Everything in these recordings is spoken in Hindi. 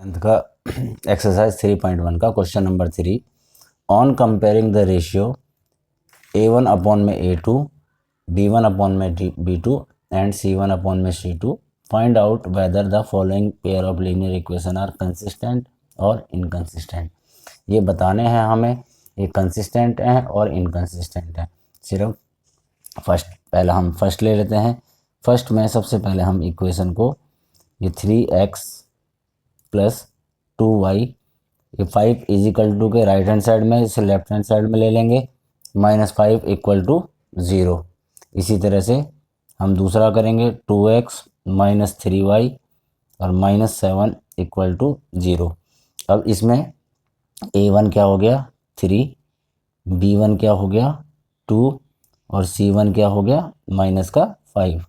10th का एक्सरसाइज 3.1 का question number 3। On comparing the ratio a1 upon में a2, b1 अपॉन में b2 एंड c1 अपॉन में c2, find out whether the following pair of linear equation are consistent और इनकंसिस्टेंट। ये बताने हैं हमें ये कंसिस्टेंट हैं और इनकंसिस्टेंट हैं। सिर्फ पहले हम फर्स्ट ले लेते हैं। फर्स्ट में सबसे पहले हम इक्वेशन को ये 3x प्लस 2y, ये 5 इजिकल टू के राइट हैंड साइड में, इसे लेफ्ट हैंड साइड में ले लेंगे, -5 इक्वल टू 0। इसी तरह से हम दूसरा करेंगे 2x माइनस 3y और -7 इक्वल टू 0। अब इसमें a1 क्या हो गया 3, b1 क्या हो गया 2 और c1 क्या हो गया -5।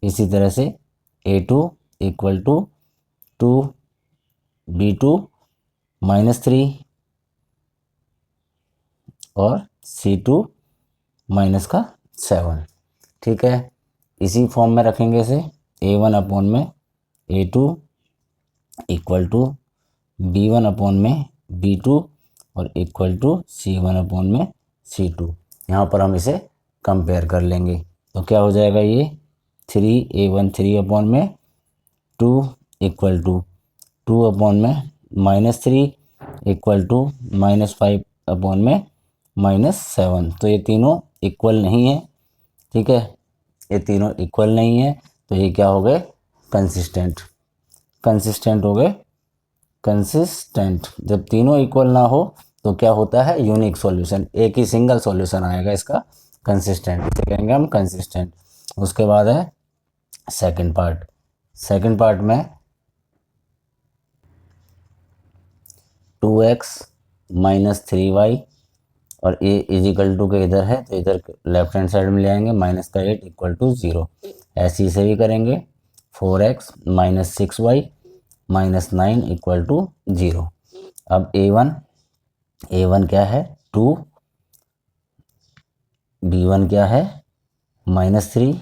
इसी तरह से a2 इक्वल टू 2 b2 -3 और c2 -7। ठीक है, इसी फॉर्म में रखेंगे इसे। a1 अपॉन में a2 equal to b1 upon में b2 और इक्वल टू c1 अपॉन में c2। यहाँ पर हम इसे कंपेयर कर लेंगे तो क्या हो जाएगा, ये 3a1 3 अपॉन में 2 इक्वल टू 2 अपॉन में -3 इक्वल टू -5 अपॉन में -7। तो ये तीनों इक्वल नहीं है। ठीक है, ये तीनों इक्वल नहीं है तो ये क्या हो गए कंसिस्टेंट। कंसिस्टेंट हो गए कंसिस्टेंट। जब तीनों इक्वल ना हो तो क्या होता है यूनिक सॉल्यूशन, एक ही सिंगल सॉल्यूशन आएगा इसका, कंसिस्टेंट, इसे कहेंगे हम कंसिस्टेंट। उसके बाद है सेकंड पार्ट। सेकंड पार्ट में 2x माइनस 3y और a इजिकल टू के इधर है तो इधर लेफ्ट हैंड साइड में ले आएंगे, -8 इक्वल टू 0। ऐसे ही से भी करेंगे 4x minus 6y -9 equal to 0। अब a1 क्या है 2, b1 क्या है -3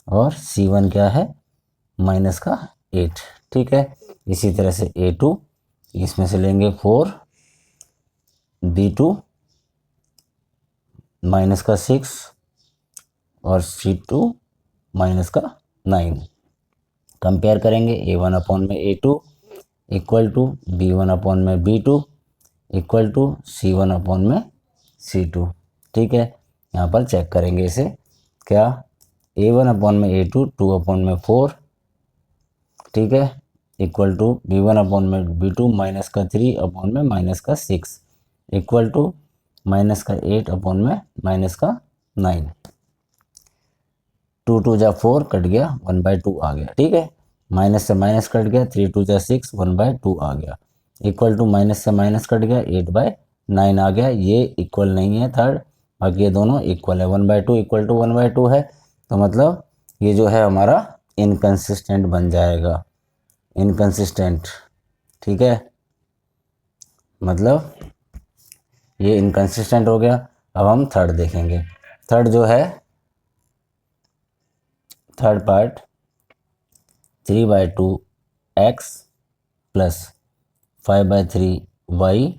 और c1 क्या है -8। ठीक है, इसी तरह से a2 इसमें से लेंगे 4, b2 -6 और c2 -9। कंपेयर करेंगे a1 अपॉन में a2 equal to b1 upon में b2 equal to c1 upon में c2। ठीक है, यहाँ पर चेक करेंगे इसे, क्या a1 अपॉन में a2 2 अपॉन में 4, ठीक है, इक्वल टू b1 अपॉन में b2 -3 अपॉन में -6 इक्वल टू -8 अपॉन में -9। 2 2 जा 4 कट गया, 1/2 आ गया। ठीक है, माइनस से माइनस कट गया, 3 2 जा 6 1/2 आ गया, इक्वल टू माइनस से माइनस कट गया, 8/9 आ गया। ये इक्वल नहीं है थर्ड, बाकी ये दोनों इक्वल है। 1/2 इक्वल टू 1/2 है तो मतलब ये जो है हमारा इनकंसिस्टेंट बन जाएगा, इनकंसिस्टेंट। ठीक है, मतलब ये इनकंसिस्टेंट हो गया। अब हम थर्ड देखेंगे। थर्ड जो है, third part 3/2x plus 5/3y,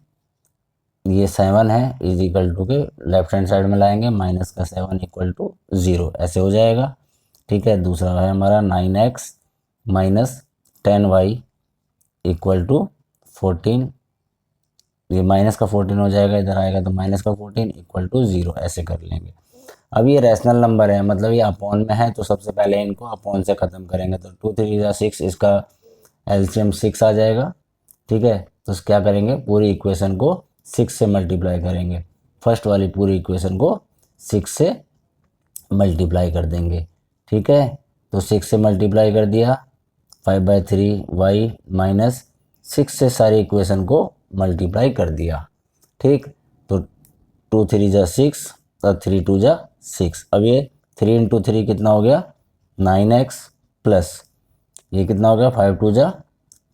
ये 7 है, इज इक्वल टू के लेफ्ट हैंड साइड में लाएंगे, -7 इक्वल टू 0, ऐसे हो जाएगा। ठीक है, दूसरा है हमारा 9x minus 10y equal to 14, ये माइनस का 14 हो जाएगा, इधर आएगा तो माइनस का 14 इक्वल टू 0, ऐसे कर लेंगे। अब ये रैशनल नंबर है, मतलब ये अपॉन में है तो सबसे पहले इनको अपॉन से ख़त्म करेंगे तो 2 3 जा 6, इसका एलसीएम 6 आ जाएगा। ठीक है, तो क्या करेंगे पूरी इक्वेशन को 6 से मल्टीप्लाई करेंगे। फर्स्ट वाली पूरी इक्वेशन को 6 से मल्टीप्लाई कर देंगे। ठीक है, तो 6 से मल्टीप्लाई कर दिया, 5/3y माइनस 6 से सारी इक्वेशन को मल्टीप्लाई कर दिया। ठीक, तो 2 3 जा 6 और 3 2 जा 6। अब ये 3 × 3 कितना हो गया 9x प्लस ये कितना हो गया 5 2 जा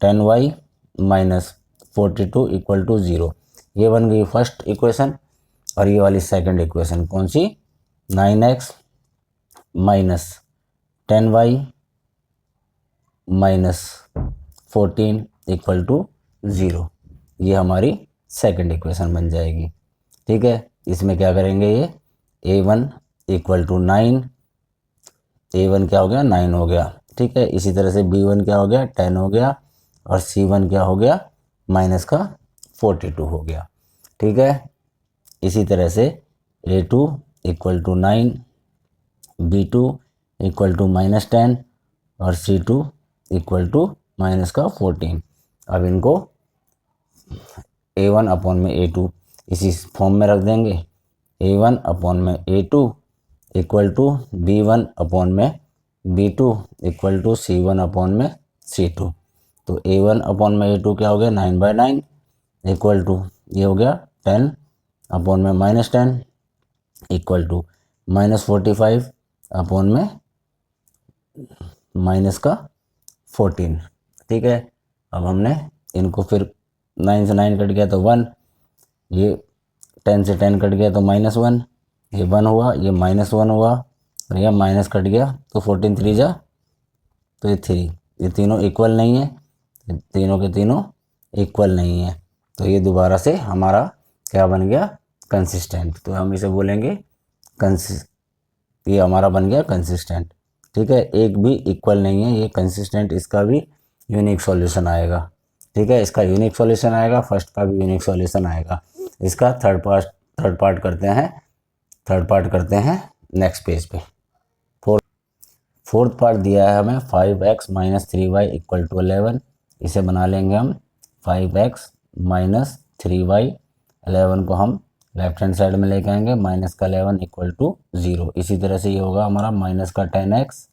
10y माइनस 42 इक्वल टू 0। ये बन गई फर्स्ट इक्वेशन। और ये वाली सेकंड इक्वेशन कौन सी, 9x minus 10y minus 14 equal to 0। ये हमारी सेकंड इक्वेशन बन जाएगी। ठीक है, इसमें क्या करेंगे, ये a1 इक्वल टू 9, a1 क्या हो गया 9 हो गया। ठीक है, इसी तरह से b1 क्या हो गया 10 हो गया, और c1 क्या हो गया माइनस का 42 हो गया। ठीक है, इसी तरह से a2 equal to 9, b2 equal to -10 और c2 इक्वल टू माइनस का 14। अब इनको a1 अपॉन में a2 इसी फॉर्म में रख देंगे। a1 अपॉन में a2 equal to b1 upon में b2 equal to c1 upon में c2। तो a1 अपॉन में a2 क्या हो गया 9/9 इक्वल टू ये हो गया 10 अपॉन में -10 इक्वल टू -45 अपॉन में माइनस का 14। ठीक है, अब हमने इनको फिर 9 से 9 कट गया तो 1, ये 10 से 10 कट गया तो -1, ये 1 हुआ, ये -1 हुआ, और यह माइनस कट गया तो 14 3 जा तो ये 3। ये तीनों इक्वल नहीं है, तीनों के तीनों इक्वल नहीं है, तो ये दोबारा से हमारा क्या बन गया कंसिस्टेंट। तो हम इसे बोलेंगे ये हमारा बन गया कंसिस्टेंट। ठीक है, एक भी इक्वल नहीं है, ये कंसिस्टेंट, इसका भी यूनिक सॉल्यूशन आएगा। ठीक है, इसका यूनिक सॉल्यूशन आएगा, फर्स्ट का भी यूनिक सॉल्यूशन आएगा। इसका थर्ड पार्ट करते हैं नेक्स्ट पेज पे। फोर्थ पार्ट दिया है हमें 5x minus 3y equal to 11। इसे बना लेंगे हम 5x माइनस 3y, 11 को हम लेफ्ट हैंड साइड में लेके आएंगे, माइनस का 11 इक्वल टू 0। इसी तरह से ये होगा हमारा माइनस का 10x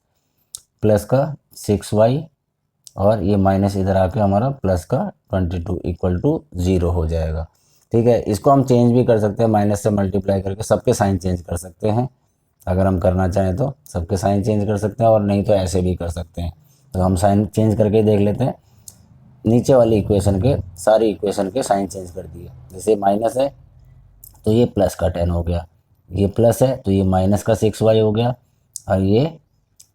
प्लस का 6y, और ये माइनस इधर आके हमारा प्लस का 22 इक्वल टू 0 हो जाएगा। ठीक है, इसको हम चेंज भी कर सकते हैं, माइनस से मल्टीप्लाई करके सबके साइन चेंज कर सकते हैं। अगर हम करना चाहें तो सबके साइन चेंज कर सकते हैं, और नहीं तो ऐसे भी कर सकते हैं। तो हम साइन चेंज करके देख लेते हैं। नीचे वाली इक्वेशन के सारी इक्वेशन के साइन चेंज कर दिए। जैसे माइनस है तो ये प्लस का 10 हो गया, ये प्लस है तो ये माइनस का 6y हो गया, और ये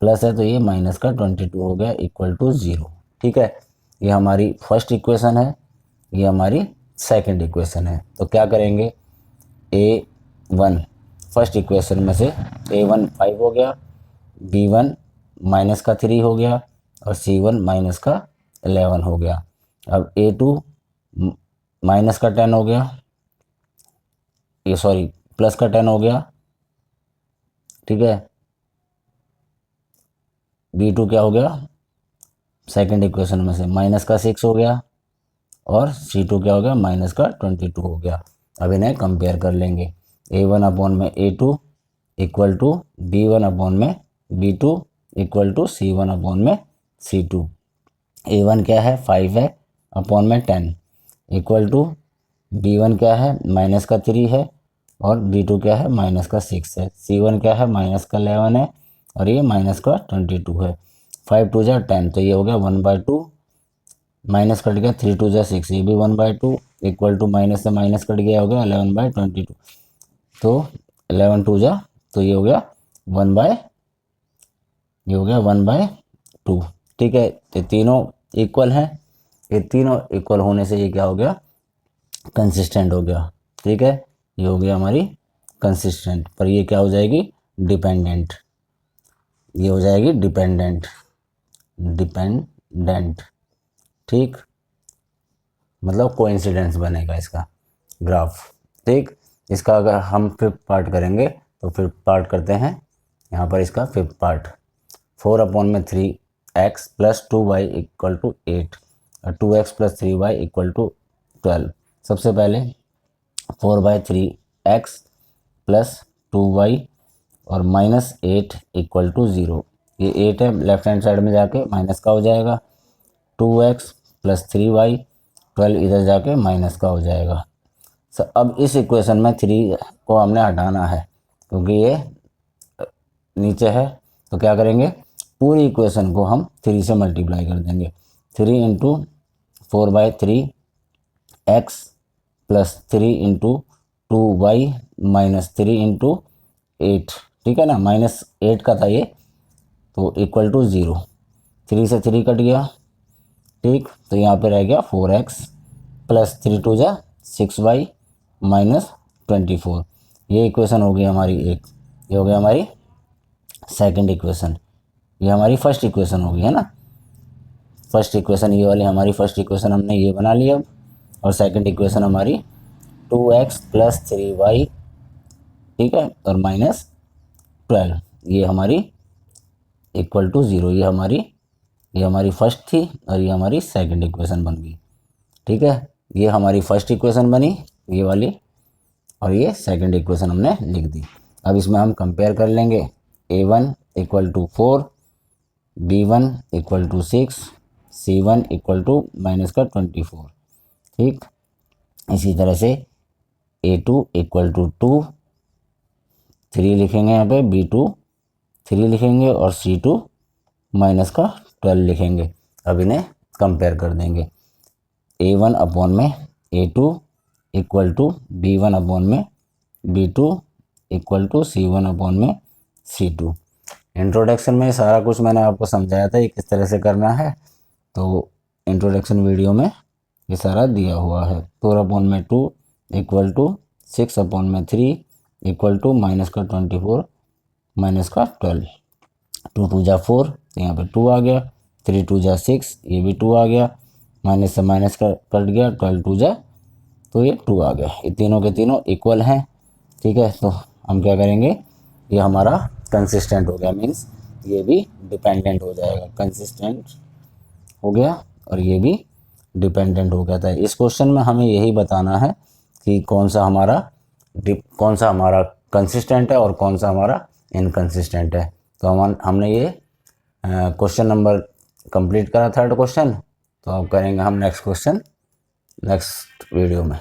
प्लस है तो ये माइनस का 22 हो गया इक्वल टू 0। ठीक है, ये हमारी फर्स्ट इक्वेशन है, ये हमारी सेकंड इक्वेशन है। तो क्या करेंगे, a1 फर्स्ट इक्वेशन में से a1 5 हो गया, b1 माइनस का 3 हो गया, और c1 माइनस का 11 हो गया। अब a2 माइनस का 10 हो गया, ये सॉरी प्लस का 10 हो गया। ठीक है, b2 क्या हो गया सेकंड इक्वेशन में से माइनस का 6 हो गया, और c2 क्या हो गया माइनस का 22 हो गया। अब इन्हें कंपेयर कर लेंगे, a1 अपॉन में a2 equal to b1 upon में b2 equal to c1 upon में c2। a1 क्या है 5 है अपॉन में 10 इक्वल टू b1 क्या है माइनस का 3 है, और b2 क्या है माइनस का 6 है, c1 क्या है माइनस का 11 है, और ये माइनस का 22 है। 5 2 जा 10, तो ये हो गया 1/2, माइनस कट गया 3 2 जा 6, ये भी 1/2 इक्वल टू माइनस से माइनस कट गया हो गया 11/22। तो 11 2 जा तो ये हो गया 1/2। ठीक है, तो तीनों इक्वल हैं, ये तीनों इक्वल होने से ये क्या हो गया कंसिस्टेंट हो गया। ठीक है, ये हो गया हमारी कंसिस्टेंट, पर ये क्या हो जाएगी डिपेंडेंट, ये हो जाएगी डिपेंडेंट। ठीक, मतलब कोइंसिडेंस बनेगा इसका ग्राफ। ठीक, इसका अगर हम फिफ्थ पार्ट करेंगे तो फिफ्थ पार्ट करते हैं यहाँ पर, इसका फिफ्थ पार्ट 4 अपॉन में 3x plus 2y equal to 8 और 2x plus 3y equal to 12। सबसे पहले 4/3x प्लस 2y और -8 इक्वल टू 0। ये 8 है, लेफ्ट हैंड साइड में जाके माइनस का हो जाएगा, 2x प्लस 3y 12 इधर जाके माइनस का हो जाएगा। अब इस इक्वेशन में 3 को हमने हटाना है क्योंकि ये नीचे है, तो क्या करेंगे पूरी इक्वेशन को हम 3 से मल्टीप्लाई कर देंगे। 3 into 4/3x plus 3 into 2y minus 3 into 8, ठीक है ना, -8 का था ये, तो इक्वल टू 0। 3 से 3 कट गया, ठीक, तो यहाँ पे रह गया 4x प्लस 3 टू जा 6y माइनस 24। ये इक्वेशन हो गई हमारी एक, ये हो गया हमारी सेकंड इक्वेशन, ये हमारी फर्स्ट इक्वेशन होगी, है ना। फर्स्ट इक्वेशन ये वाली हमारी फर्स्ट इक्वेशन हमने ये बना लिया। और सेकंड इक्वेशन हमारी 2x प्लस 3y, ठीक है, और माइनस 12, ये हमारी इक्वल टू 0। ये हमारी फर्स्ट थी और ये हमारी सेकंड इक्वेशन बन गई, ठीक है। ये हमारी फर्स्ट इक्वेशन बनी ये वाली, और ये सेकंड इक्वेशन हमने लिख दी। अब इसमें हम कंपेयर कर लेंगे, a1 equal to 4, b1 equal to 6, c1 equal to minus का 24, ठीक। इसी तरह से a2 इक्वल टू 2, 3 लिखेंगे यहाँ पे, b2 3 लिखेंगे और c2 माइनस का 12 लिखेंगे। अब इन्हें कंपेयर कर देंगे, a1 अपॉन में a2 equal to b1 upon में b2 equal to c1 upon में c2। इंट्रोडक्शन में सारा कुछ मैंने आपको समझाया था ये किस तरह से करना है, तो इंट्रोडक्शन वीडियो में ये सारा दिया हुआ है। 4 अपॉन में 2 इक्वल टू 6 अपॉन में 3 इक्वल टू माइनस का 24 माइनस का 12, 2 टू जा 4, तो यहाँ पे 2 आ गया, 3 टू जा 6, ये भी 2 आ गया, माइनस से माइनस का कट गया, 12 टू जा, तो ये 2 आ गया। ये तीनों के तीनों इक्वल हैं, ठीक है। तो हम क्या करेंगे, ये हमारा कंसिस्टेंट हो गया, मीन्स ये भी डिपेंडेंट हो जाएगा, कंसिस्टेंट हो गया और ये भी डिपेंडेंट हो गया था। इस क्वेश्चन में हमें यही बताना है कि कौन सा हमारा कंसिस्टेंट है और कौन सा हमारा इनकंसिस्टेंट है। तो हमने ये क्वेश्चन नंबर कंप्लीट करा, थर्ड क्वेश्चन। तो अब करेंगे हम नेक्स्ट क्वेश्चन नेक्स्ट वीडियो में।